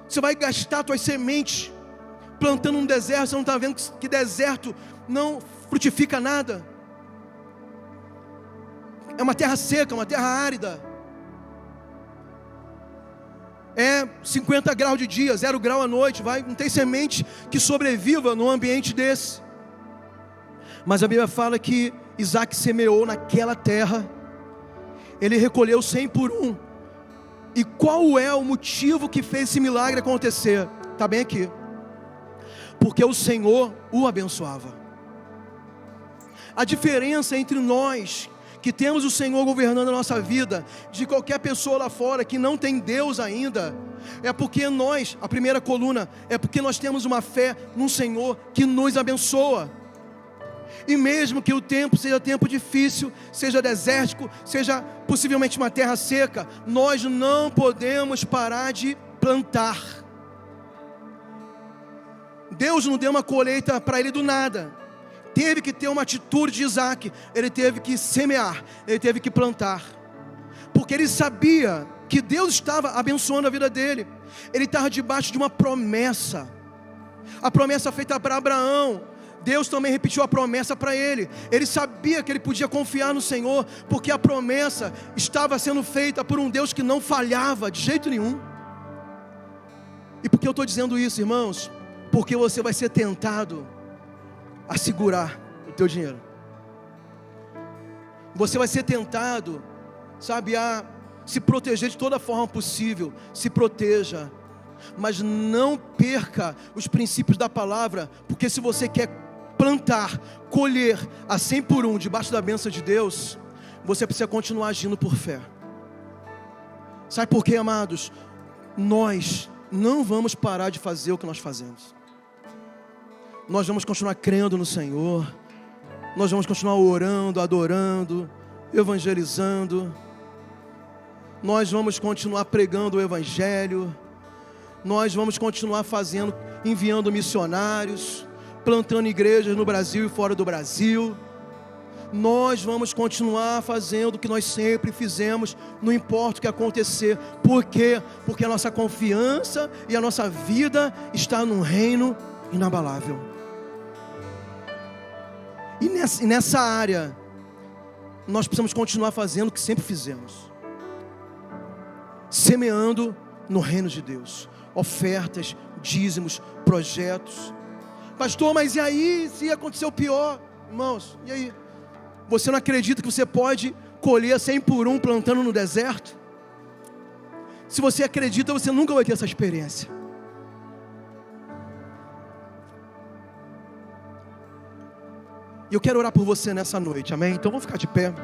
Você vai gastar suas sementes plantando um deserto, você não está vendo que deserto não frutifica nada. É uma terra seca, uma terra árida. É 50 graus de dia, 0 grau à noite. Não tem semente que sobreviva num ambiente desse. Mas a Bíblia fala que Isaac semeou naquela terra. Ele recolheu 100 por um. E qual é o motivo que fez esse milagre acontecer? Está bem aqui. Porque o Senhor o abençoava. A diferença entre nós, que temos o Senhor governando a nossa vida, de qualquer pessoa lá fora que não tem Deus ainda, é porque nós, a primeira coluna, é porque nós temos uma fé no Senhor que nos abençoa. E mesmo que o tempo seja tempo difícil, seja desértico, seja possivelmente uma terra seca, nós não podemos parar de plantar. Deus não deu uma colheita para ele do nada. Teve que ter uma atitude de Isaac. Ele teve que semear, ele teve que plantar, porque ele sabia que Deus estava abençoando a vida dele. Ele estava debaixo de uma promessa, a promessa feita para Abraão. Deus também repetiu a promessa para ele. Ele sabia que ele podia confiar no Senhor, porque a promessa estava sendo feita por um Deus que não falhava de jeito nenhum. E por que eu estou dizendo isso, irmãos? Porque você vai ser tentado a segurar o teu dinheiro. Você vai ser tentado, sabe, a se proteger de toda forma possível. Se proteja, mas não perca os princípios da palavra, porque se você quer plantar, colher a 100 por 1 debaixo da bênção de Deus, você precisa continuar agindo por fé. Sabe por quê, amados? Nós não vamos parar de fazer o que nós fazemos. Nós vamos continuar crendo no Senhor. Nós vamos continuar orando, adorando, evangelizando. Nós vamos continuar pregando o Evangelho. Nós vamos continuar fazendo, enviando missionários, plantando igrejas no Brasil e fora do Brasil. Nós vamos continuar fazendo o que nós sempre fizemos, não importa o que acontecer. Por quê? Porque a nossa confiança e a nossa vida está num reino inabalável. E nessa área, nós precisamos continuar fazendo o que sempre fizemos, semeando no reino de Deus, ofertas, dízimos, projetos. Pastor, mas e aí, se acontecer o pior? Irmãos, e aí? Você não acredita que você pode colher 100 por 1 plantando no deserto? Se você acredita, você nunca vai ter essa experiência. E eu quero orar por você nessa noite, amém? Então vamos ficar de pé.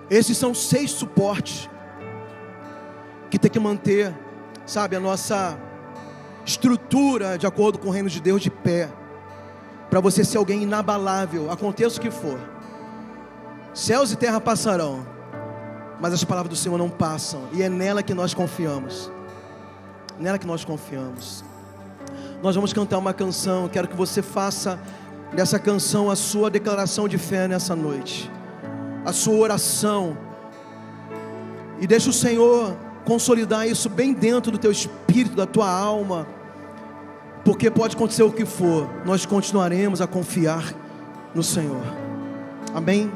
Esses são 6 suportes que tem que manter, sabe, a nossa estrutura de acordo com o reino de Deus de pé, para você ser alguém inabalável, aconteça o que for. Céus e terra passarão, mas as palavras do Senhor não passam, e é nela que nós confiamos. Nela que nós confiamos. Nós vamos cantar uma canção. Quero que você faça dessa canção a sua declaração de fé nessa noite, a sua oração, e deixa o Senhor consolidar isso bem dentro do teu espírito, da tua alma, porque pode acontecer o que for, nós continuaremos a confiar no Senhor. Amém?